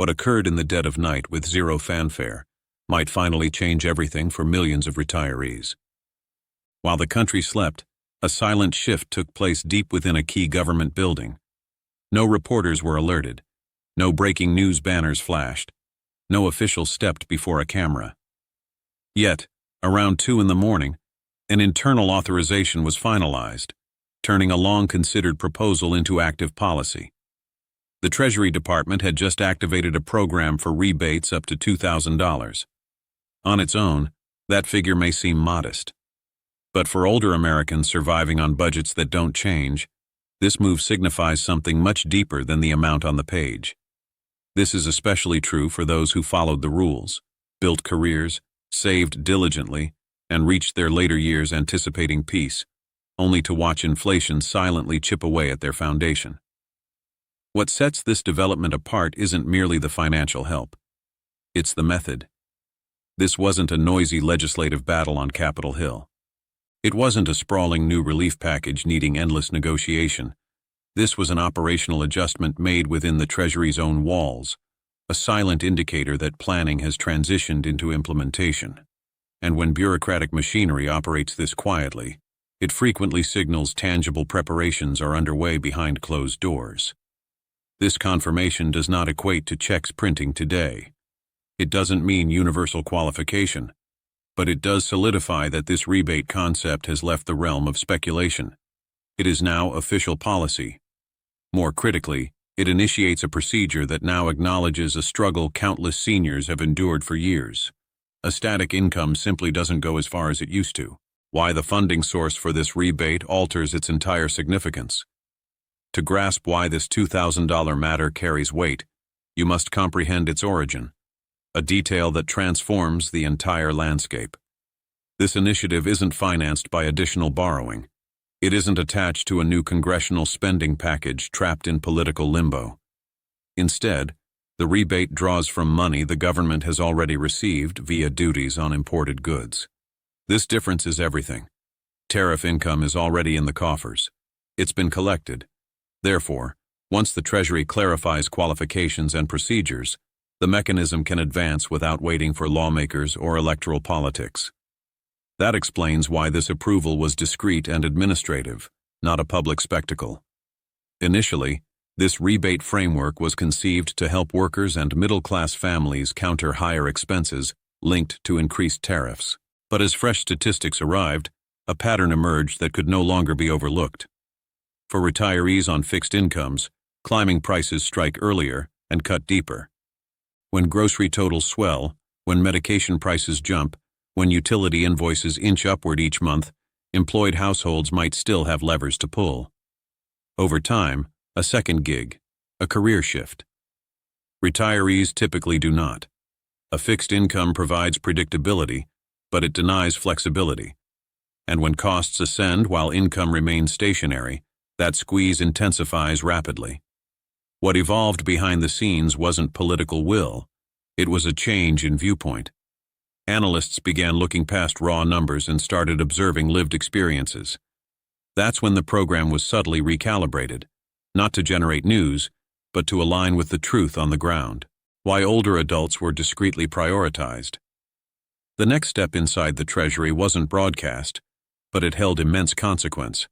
What occurred in the dead of night with zero fanfare might finally change everything for millions of retirees. While the country slept, a silent shift took place deep within a key government building. No reporters were alerted. No breaking news banners flashed. No official stepped before a camera. Yet, around 2 in the morning, an internal authorization was finalized, turning a long-considered proposal into active policy. The Treasury Department had just activated a program for rebates up to $2,000. On its own, that figure may seem modest. But for older Americans surviving on budgets that don't change, this move signifies something much deeper than the amount on the page. This is especially true for those who followed the rules, built careers, saved diligently, and reached their later years anticipating peace, only to watch inflation silently chip away at their foundation. What sets this development apart isn't merely the financial help. It's the method. This wasn't a noisy legislative battle on Capitol Hill. It wasn't a sprawling new relief package needing endless negotiation. This was an operational adjustment made within the Treasury's own walls, a silent indicator that planning has transitioned into implementation. And when bureaucratic machinery operates this quietly, it frequently signals tangible preparations are underway behind closed doors. This confirmation does not equate to checks printing today. It doesn't mean universal qualification, but it does solidify that this rebate concept has left the realm of speculation. It is now official policy. More critically, it initiates a procedure that now acknowledges a struggle countless seniors have endured for years. A static income simply doesn't go as far as it used to. Why the funding source for this rebate alters its entire significance. To grasp why this $2,000 matter carries weight, you must comprehend its origin, a detail that transforms the entire landscape. This initiative isn't financed by additional borrowing. It isn't attached to a new congressional spending package trapped in political limbo. Instead, the rebate draws from money the government has already received via duties on imported goods. This difference is everything. Tariff income is already in the coffers. It's been collected. Therefore, once the Treasury clarifies qualifications and procedures, the mechanism can advance without waiting for lawmakers or electoral politics. That explains why this approval was discreet and administrative, not a public spectacle. Initially, this rebate framework was conceived to help workers and middle-class families counter higher expenses linked to increased tariffs. But as fresh statistics arrived, a pattern emerged that could no longer be overlooked. For retirees on fixed incomes, climbing prices strike earlier and cut deeper. When grocery totals swell, when medication prices jump, when utility invoices inch upward each month, employed households might still have levers to pull. Over time, a second gig, a career shift. Retirees typically do not. A fixed income provides predictability, but it denies flexibility. And when costs ascend while income remains stationary, that squeeze intensifies rapidly. What evolved behind the scenes wasn't political will, it was a change in viewpoint. Analysts began looking past raw numbers and started observing lived experiences. That's when the program was subtly recalibrated, not to generate news, but to align with the truth on the ground. Why older adults were discreetly prioritized. The next step inside the Treasury wasn't broadcast, but it held immense consequence.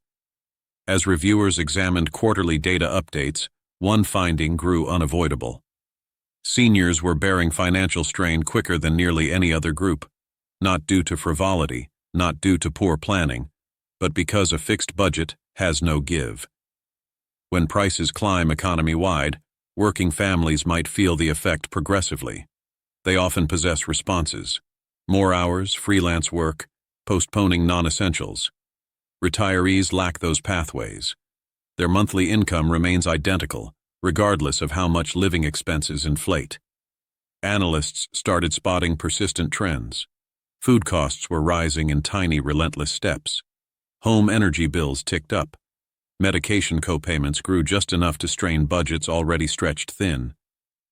As reviewers examined quarterly data updates, one finding grew unavoidable. Seniors were bearing financial strain quicker than nearly any other group, not due to frivolity, not due to poor planning, but because a fixed budget has no give. When prices climb economy-wide, working families might feel the effect progressively. They often possess responses. More hours, freelance work, postponing non-essentials. Retirees lack those pathways. Their monthly income remains identical, regardless of how much living expenses inflate. Analysts started spotting persistent trends. Food costs were rising in tiny, relentless steps. Home energy bills ticked up. Medication co-payments grew just enough to strain budgets already stretched thin.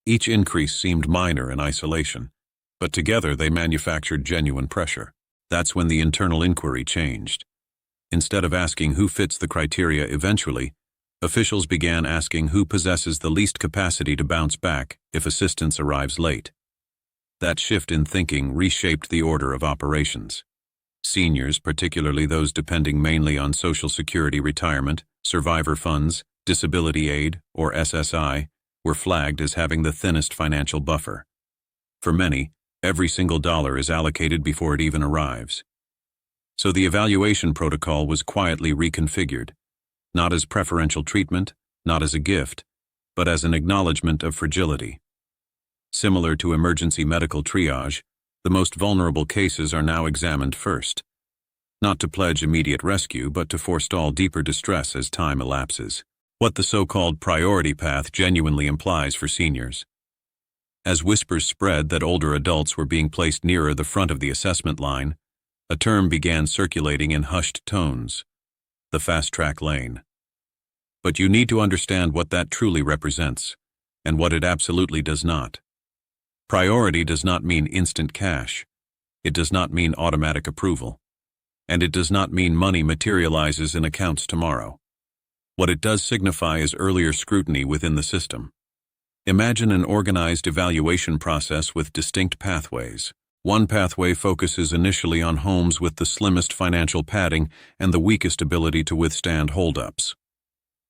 Each increase seemed minor in isolation, but together they manufactured genuine pressure. That's when the internal inquiry changed. Instead of asking who fits the criteria eventually, Officials began asking who possesses the least capacity to bounce back if assistance arrives late. That shift in thinking reshaped the order of operations. Seniors, particularly those depending mainly on Social Security retirement, survivor funds, disability aid, or SSI, were flagged as having the thinnest financial buffer. For many, every single dollar is allocated before it even arrives. So the evaluation protocol was quietly reconfigured, not as preferential treatment, not as a gift, but as an acknowledgement of fragility. Similar to emergency medical triage, the most vulnerable cases are now examined first, not to pledge immediate rescue, but to forestall deeper distress as time elapses. What the so-called priority path genuinely implies for seniors. As whispers spread that older adults were being placed nearer the front of the assessment line, a term began circulating in hushed tones: the fast-track lane. But you need to understand what that truly represents, and what it absolutely does not. Priority does not mean instant cash. It does not mean automatic approval. And it does not mean money materializes in accounts tomorrow. What it does signify is earlier scrutiny within the system. Imagine an organized evaluation process with distinct pathways. One pathway focuses initially on homes with the slimmest financial padding and the weakest ability to withstand holdups.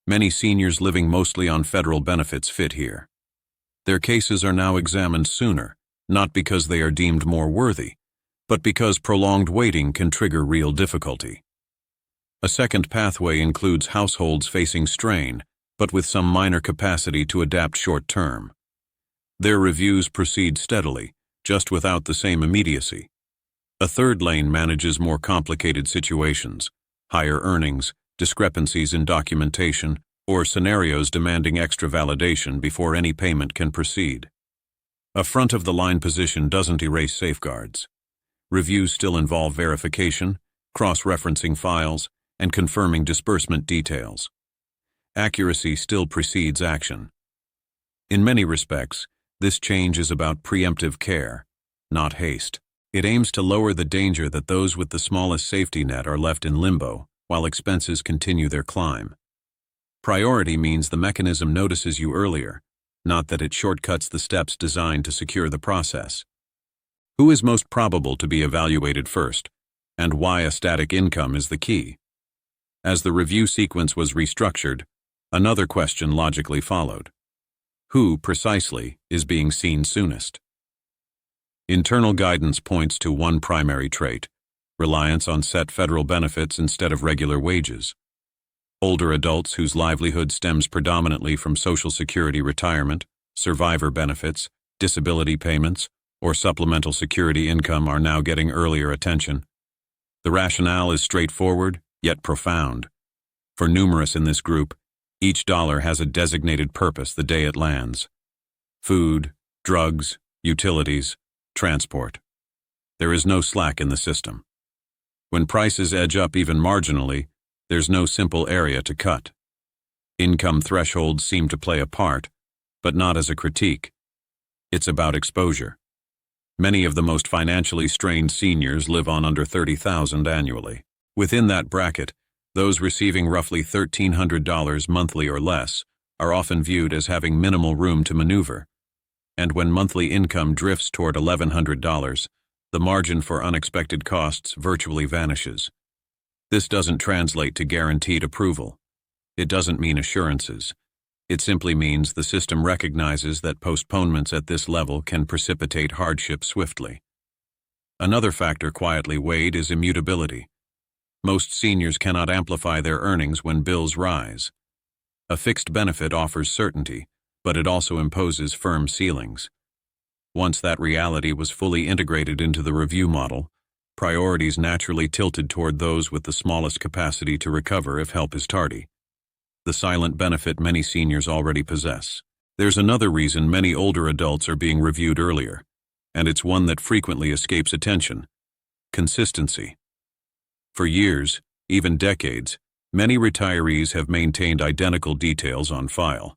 Many seniors living mostly on federal benefits fit here. Their cases are now examined sooner, not because they are deemed more worthy, but because prolonged waiting can trigger real difficulty. A second pathway includes households facing strain, but with some minor capacity to adapt short-term. Their reviews proceed steadily, just without the same immediacy. A third lane manages more complicated situations, higher earnings, discrepancies in documentation, or scenarios demanding extra validation before any payment can proceed. A front-of-the-line position doesn't erase safeguards. Reviews still involve verification, cross-referencing files, and confirming disbursement details. Accuracy still precedes action. In many respects, this change is about preemptive care, not haste. It aims to lower the danger that those with the smallest safety net are left in limbo while expenses continue their climb. Priority means the mechanism notices you earlier, not that it shortcuts the steps designed to secure the process. Who is most probable to be evaluated first, and why a static income is the key? As the review sequence was restructured, another question logically followed. Who, precisely, is being seen soonest? Internal guidance points to one primary trait: reliance on set federal benefits instead of regular wages. Older adults whose livelihood stems predominantly from Social Security retirement, survivor benefits, disability payments, or supplemental security income are now getting earlier attention. The rationale is straightforward, yet profound. For numerous in this group, each dollar has a designated purpose the day it lands: food, drugs, utilities, transport. There is no slack in the system. When prices edge up even marginally, there's no simple area to cut. Income thresholds seem to play a part, but not as a critique. It's about exposure. Many of the most financially strained seniors live on under $30,000 annually. Within that bracket, those receiving roughly $1,300 monthly or less are often viewed as having minimal room to maneuver. And when monthly income drifts toward $1,100, the margin for unexpected costs virtually vanishes. This doesn't translate to guaranteed approval. It doesn't mean assurances. It simply means the system recognizes that postponements at this level can precipitate hardship swiftly. Another factor quietly weighed is immutability. Most seniors cannot amplify their earnings when bills rise. A fixed benefit offers certainty, but it also imposes firm ceilings. Once that reality was fully integrated into the review model, priorities naturally tilted toward those with the smallest capacity to recover if help is tardy. The silent benefit many seniors already possess. There's another reason many older adults are being reviewed earlier, and it's one that frequently escapes attention: consistency. For years, even decades, many retirees have maintained identical details on file.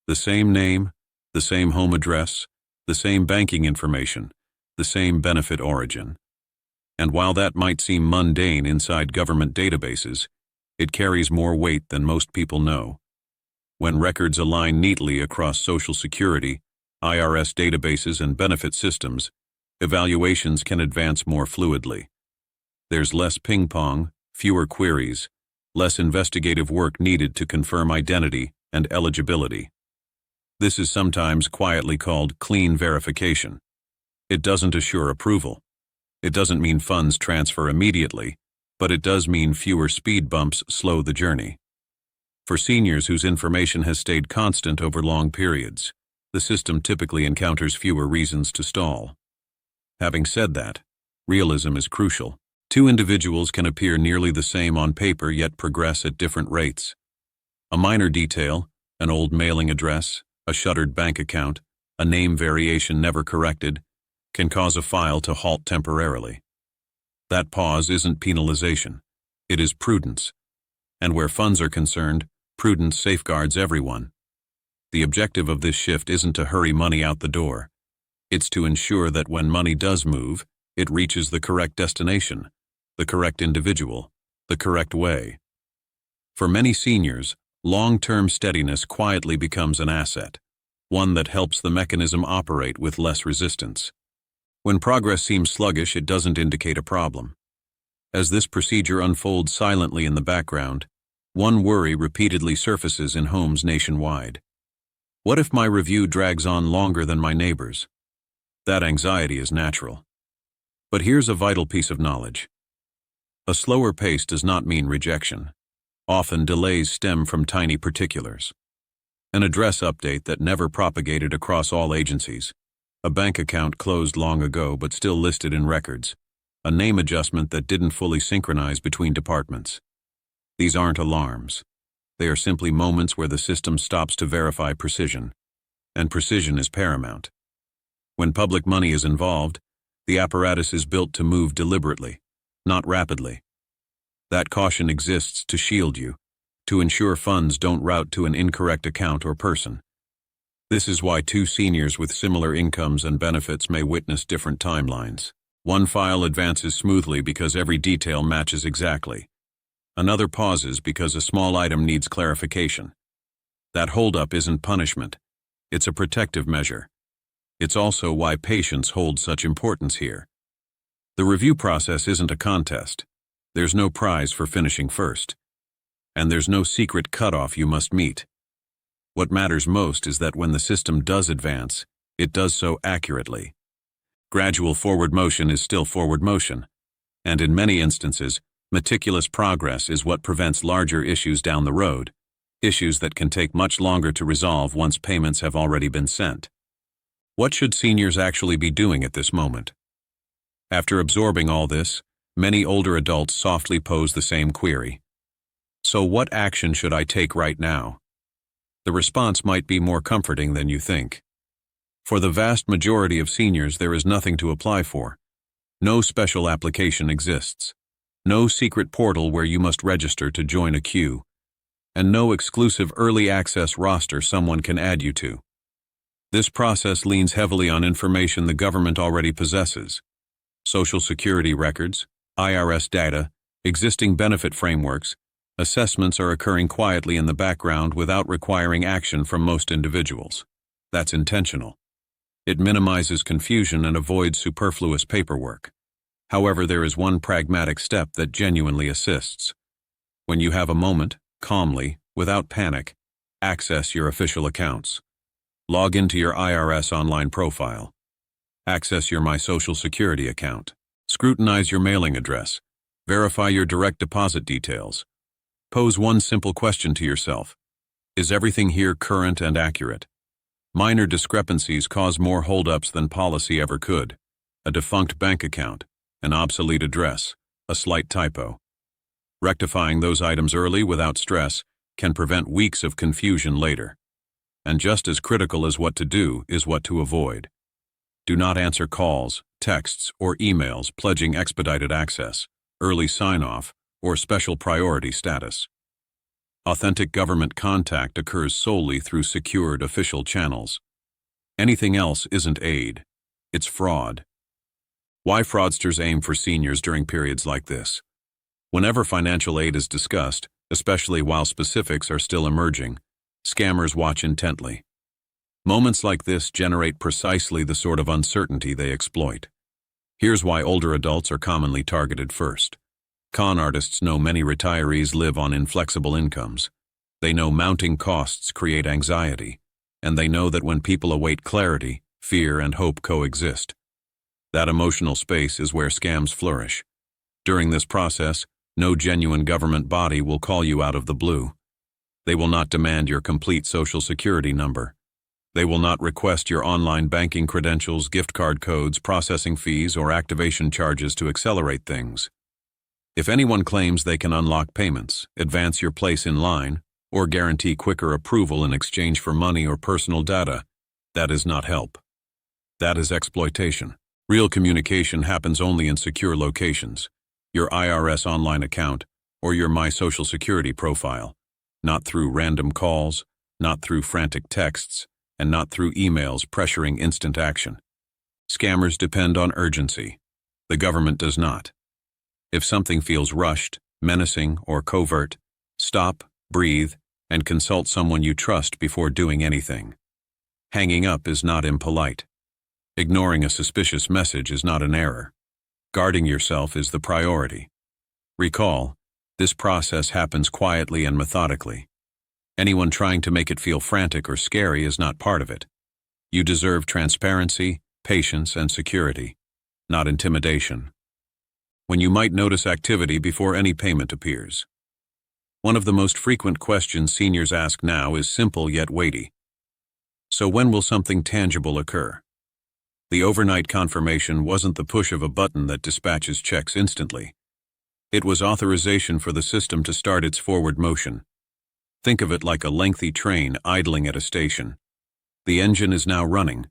The same name, the same home address, the same banking information, the same benefit origin. And while that might seem mundane inside government databases, it carries more weight than most people know. When records align neatly across Social Security, IRS databases, and benefit systems, evaluations can advance more fluidly. There's less ping-pong, fewer queries, less investigative work needed to confirm identity and eligibility. This is sometimes quietly called clean verification. It doesn't assure approval. It doesn't mean funds transfer immediately, but it does mean fewer speed bumps slow the journey. For seniors whose information has stayed constant over long periods, the system typically encounters fewer reasons to stall. Having said that, realism is crucial. Two individuals can appear nearly the same on paper yet progress at different rates. A minor detail, an old mailing address, a shuttered bank account, a name variation never corrected, can cause a file to halt temporarily. That pause isn't penalization. It is prudence. And where funds are concerned, prudence safeguards everyone. The objective of this shift isn't to hurry money out the door. It's to ensure that when money does move, it reaches the correct destination, the correct individual, the correct way. For many seniors, long-term steadiness quietly becomes an asset, one that helps the mechanism operate with less resistance. When progress seems sluggish, it doesn't indicate a problem. As this procedure unfolds silently in the background, one worry repeatedly surfaces in homes nationwide. What if my review drags on longer than my neighbors? That anxiety is natural. But here's a vital piece of knowledge. A slower pace does not mean rejection. Often delays stem from tiny particulars. An address update that never propagated across all agencies. A bank account closed long ago but still listed in records. A name adjustment that didn't fully synchronize between departments. These aren't alarms. They are simply moments where the system stops to verify precision. And precision is paramount. When public money is involved, the apparatus is built to move deliberately, not rapidly. That caution exists to shield you, to ensure funds don't route to an incorrect account or person. This is why two seniors with similar incomes and benefits may witness different timelines. One file advances smoothly because every detail matches exactly. Another pauses because a small item needs clarification. That holdup isn't punishment. It's a protective measure. It's also why patience holds such importance here. The review process isn't a contest. There's no prize for finishing first. And there's no secret cutoff you must meet. What matters most is that when the system does advance, it does so accurately. Gradual forward motion is still forward motion, and in many instances, meticulous progress is what prevents larger issues down the road, issues that can take much longer to resolve once payments have already been sent. What should seniors actually be doing at this moment? After absorbing all this, many older adults softly pose the same query. So what action should I take right now? The response might be more comforting than you think. For the vast majority of seniors, there is nothing to apply for. No special application exists. No secret portal where you must register to join a queue. And no exclusive early access roster someone can add you to. This process leans heavily on information the government already possesses. Social Security records, IRS data, existing benefit frameworks, assessments are occurring quietly in the background without requiring action from most individuals. That's intentional. It minimizes confusion and avoids superfluous paperwork. However, there is one pragmatic step that genuinely assists. When you have a moment, calmly, without panic, access your official accounts. Log into your IRS online profile. Access your My Social Security account. Scrutinize your mailing address. Verify your direct deposit details. Pose one simple question to yourself. Is everything here current and accurate? Minor discrepancies cause more holdups than policy ever could. A defunct bank account, an obsolete address, a slight typo. Rectifying those items early without stress can prevent weeks of confusion later. And just as critical as what to do is what to avoid. Do not answer calls, texts, or emails pledging expedited access, early sign-off, or special priority status. Authentic government contact occurs solely through secured official channels. Anything else isn't aid. It's fraud. Why fraudsters aim for seniors during periods like this? Whenever financial aid is discussed, especially while specifics are still emerging, Scammers watch intently. Moments like this generate precisely the sort of uncertainty they exploit. Here's why older adults are commonly targeted first. Con artists know many retirees live on inflexible incomes. They know mounting costs create anxiety, and they know that when people await clarity, fear and hope coexist. That emotional space is where scams flourish. During this process, no genuine government body will call you out of the blue. They will not demand your complete Social Security number. They will not request your online banking credentials, gift card codes, processing fees, or activation charges to accelerate things. If anyone claims they can unlock payments, advance your place in line, or guarantee quicker approval in exchange for money or personal data, that is not help. That is exploitation. Real communication happens only in secure locations, your IRS online account, or your My Social Security profile, not through random calls, not through frantic texts, and not through emails pressuring instant action. Scammers depend on urgency. The government does not. If something feels rushed, menacing, or covert, stop, breathe, and consult someone you trust before doing anything. Hanging up is not impolite. Ignoring a suspicious message is not an error. Guarding yourself is the priority. Recall, this process happens quietly and methodically. Anyone trying to make it feel frantic or scary is not part of it. You deserve transparency, patience, and security, not intimidation. When you might notice activity before any payment appears. One of the most frequent questions seniors ask now is simple yet weighty. So when will something tangible occur? The overnight confirmation wasn't the push of a button that dispatches checks instantly. It was authorization for the system to start its forward motion. Think of it like a lengthy train idling at a station. The engine is now running.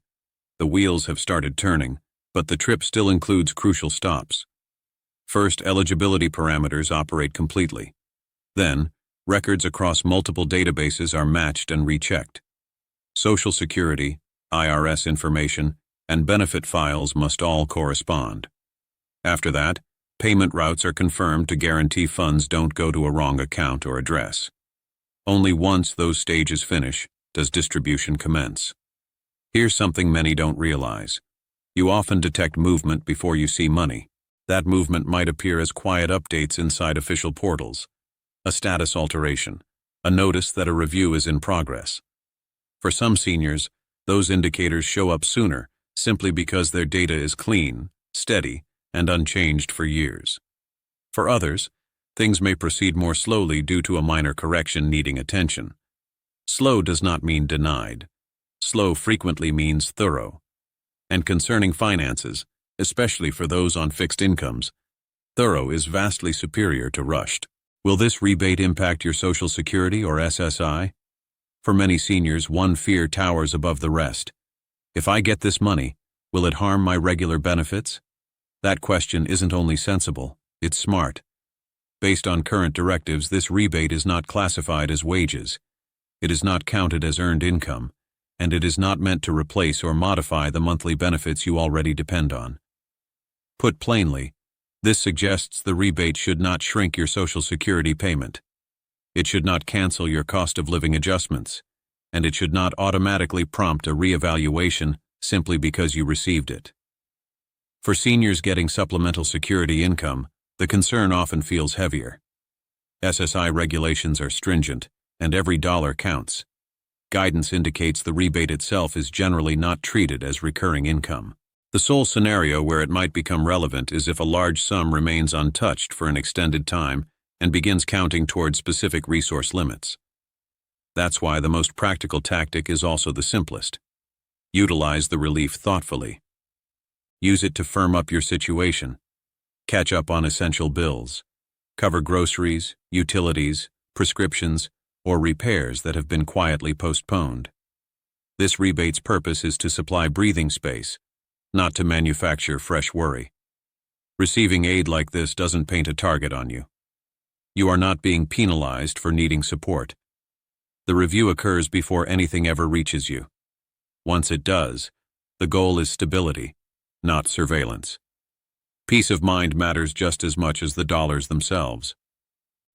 The wheels have started turning, but the trip still includes crucial stops. First, eligibility parameters operate completely. Then, records across multiple databases are matched and rechecked. Social Security, IRS information, and benefit files must all correspond. After that, payment routes are confirmed to guarantee funds don't go to a wrong account or address. Only once those stages finish does distribution commence. Here's something many don't realize. You often detect movement before you see money. That movement might appear as quiet updates inside official portals, a status alteration, a notice that a review is in progress. For some seniors, those indicators show up sooner simply because their data is clean, steady, and unchanged for years. For others, things may proceed more slowly due to a minor correction needing attention. Slow does not mean denied. Slow frequently means thorough. And concerning finances, especially for those on fixed incomes, thorough is vastly superior to rushed. Will this rebate impact your Social Security or SSI? For many seniors, one fear towers above the rest. If I get this money, will it harm my regular benefits? That question isn't only sensible, it's smart. Based on current directives, this rebate is not classified as wages. It is not counted as earned income, and it is not meant to replace or modify the monthly benefits you already depend on. Put plainly, this suggests the rebate should not shrink your Social Security payment. It should not cancel your cost of living adjustments, and it should not automatically prompt a reevaluation simply because you received it. For seniors getting supplemental security income, the concern often feels heavier. SSI regulations are stringent, and every dollar counts. Guidance indicates the rebate itself is generally not treated as recurring income. The sole scenario where it might become relevant is if a large sum remains untouched for an extended time and begins counting toward specific resource limits. That's why the most practical tactic is also the simplest. Utilize the relief thoughtfully. Use it to firm up your situation. Catch up on essential bills. Cover groceries, utilities, prescriptions, or repairs that have been quietly postponed. This rebate's purpose is to supply breathing space, not to manufacture fresh worry. Receiving aid like this doesn't paint a target on you. You are not being penalized for needing support. The review occurs before anything ever reaches you. Once it does, the goal is stability, not surveillance. Peace of mind matters just as much as the dollars themselves.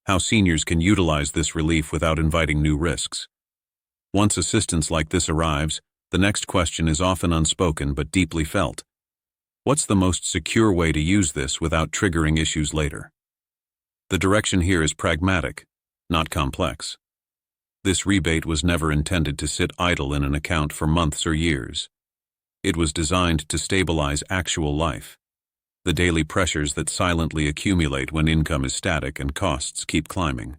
How seniors can utilize this relief without inviting new risks. Once assistance like this arrives, the next question is often unspoken but deeply felt. What's the most secure way to use this without triggering issues later? The direction here is pragmatic, not complex. This rebate was never intended to sit idle in an account for months or years. It was designed to stabilize actual life, the daily pressures that silently accumulate when income is static and costs keep climbing.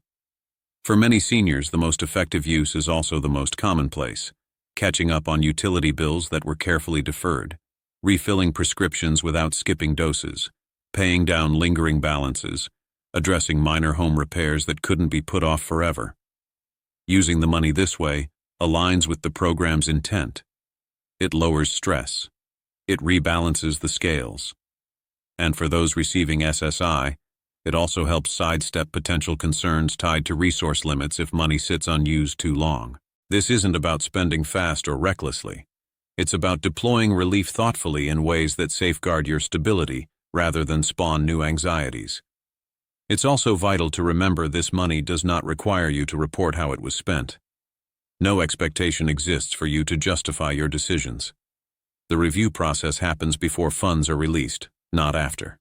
For many seniors, the most effective use is also the most commonplace, catching up on utility bills that were carefully deferred, refilling prescriptions without skipping doses, paying down lingering balances, addressing minor home repairs that couldn't be put off forever. Using the money this way aligns with the program's intent. It lowers stress. It rebalances the scales. And for those receiving SSI, it also helps sidestep potential concerns tied to resource limits if money sits unused too long. This isn't about spending fast or recklessly. It's about deploying relief thoughtfully in ways that safeguard your stability rather than spawn new anxieties. It's also vital to remember this money does not require you to report how it was spent. No expectation exists for you to justify your decisions. The review process happens before funds are released, not after.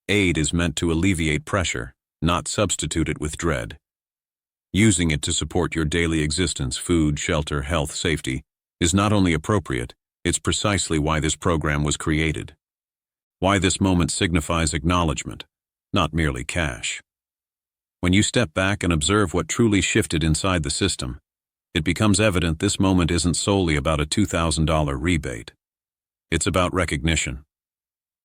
Aid is meant to alleviate pressure, not substitute it with dread. Using it to support your daily existence, food, shelter, health, safety, is not only appropriate, it's precisely why this program was created. Why this moment signifies acknowledgement, not merely cash. When you step back and observe what truly shifted inside the system, it becomes evident this moment isn't solely about a $2,000 rebate. It's about recognition.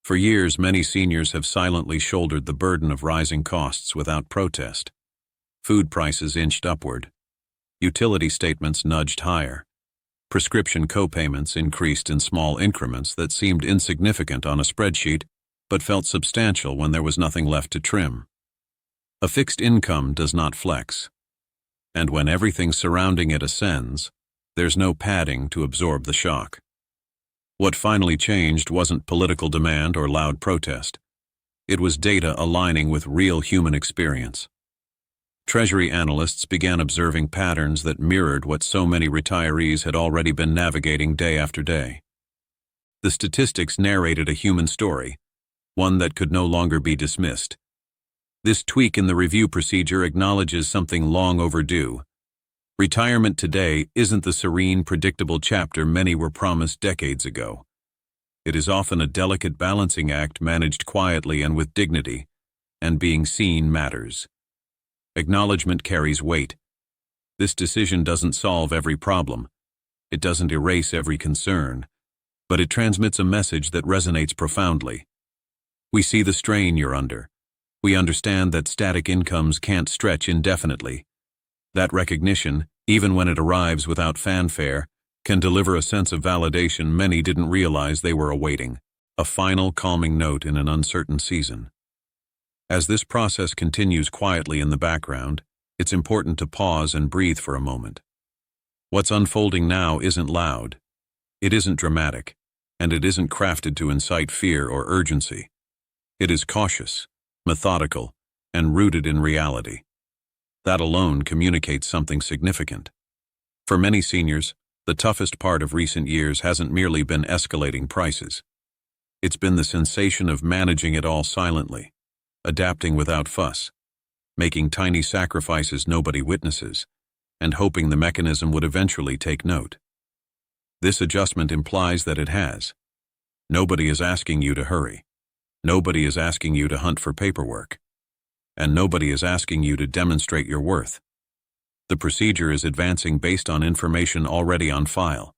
For years, many seniors have silently shouldered the burden of rising costs without protest. Food prices inched upward. Utility statements nudged higher. Prescription co-payments increased in small increments that seemed insignificant on a spreadsheet, but felt substantial when there was nothing left to trim. A fixed income does not flex. And when everything surrounding it ascends, there's no padding to absorb the shock. What finally changed wasn't political demand or loud protest. It was data aligning with real human experience. Treasury analysts began observing patterns that mirrored what so many retirees had already been navigating day after day. The statistics narrated a human story, one that could no longer be dismissed. This tweak in the review procedure acknowledges something long overdue. Retirement today isn't the serene, predictable chapter many were promised decades ago. It is often a delicate balancing act managed quietly and with dignity, and being seen matters. Acknowledgement carries weight. This decision doesn't solve every problem. It doesn't erase every concern, but it transmits a message that resonates profoundly. We see the strain you're under. We understand that static incomes can't stretch indefinitely. That recognition, even when it arrives without fanfare, can deliver a sense of validation many didn't realize they were awaiting, a final calming note in an uncertain season. As this process continues quietly in the background, it's important to pause and breathe for a moment. What's unfolding now isn't loud. It isn't dramatic, and it isn't crafted to incite fear or urgency. It is cautious, methodical, and rooted in reality. That alone communicates something significant. For many seniors, the toughest part of recent years hasn't merely been escalating prices. It's been the sensation of managing it all silently, adapting without fuss, making tiny sacrifices nobody witnesses, and hoping the mechanism would eventually take note. This adjustment implies that it has. Nobody is asking you to hurry. Nobody is asking you to hunt for paperwork. And nobody is asking you to demonstrate your worth. The procedure is advancing based on information already on file,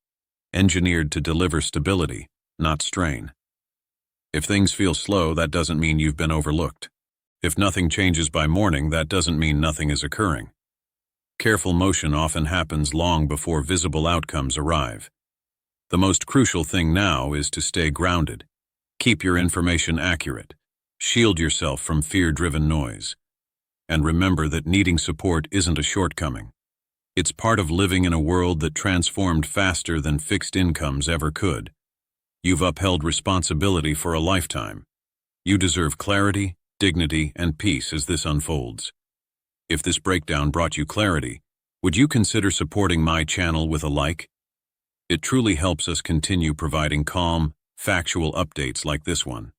engineered to deliver stability, not strain. If things feel slow, that doesn't mean you've been overlooked. If nothing changes by morning, that doesn't mean nothing is occurring. Careful motion often happens long before visible outcomes arrive. The most crucial thing now is to stay grounded. Keep your information accurate. Shield yourself from fear-driven noise. And remember that needing support isn't a shortcoming. It's part of living in a world that transformed faster than fixed incomes ever could. You've upheld responsibility for a lifetime. You deserve clarity, dignity, and peace as this unfolds. If this breakdown brought you clarity, Would you consider supporting my channel with a like? It truly helps us continue providing calm, factual updates like this one.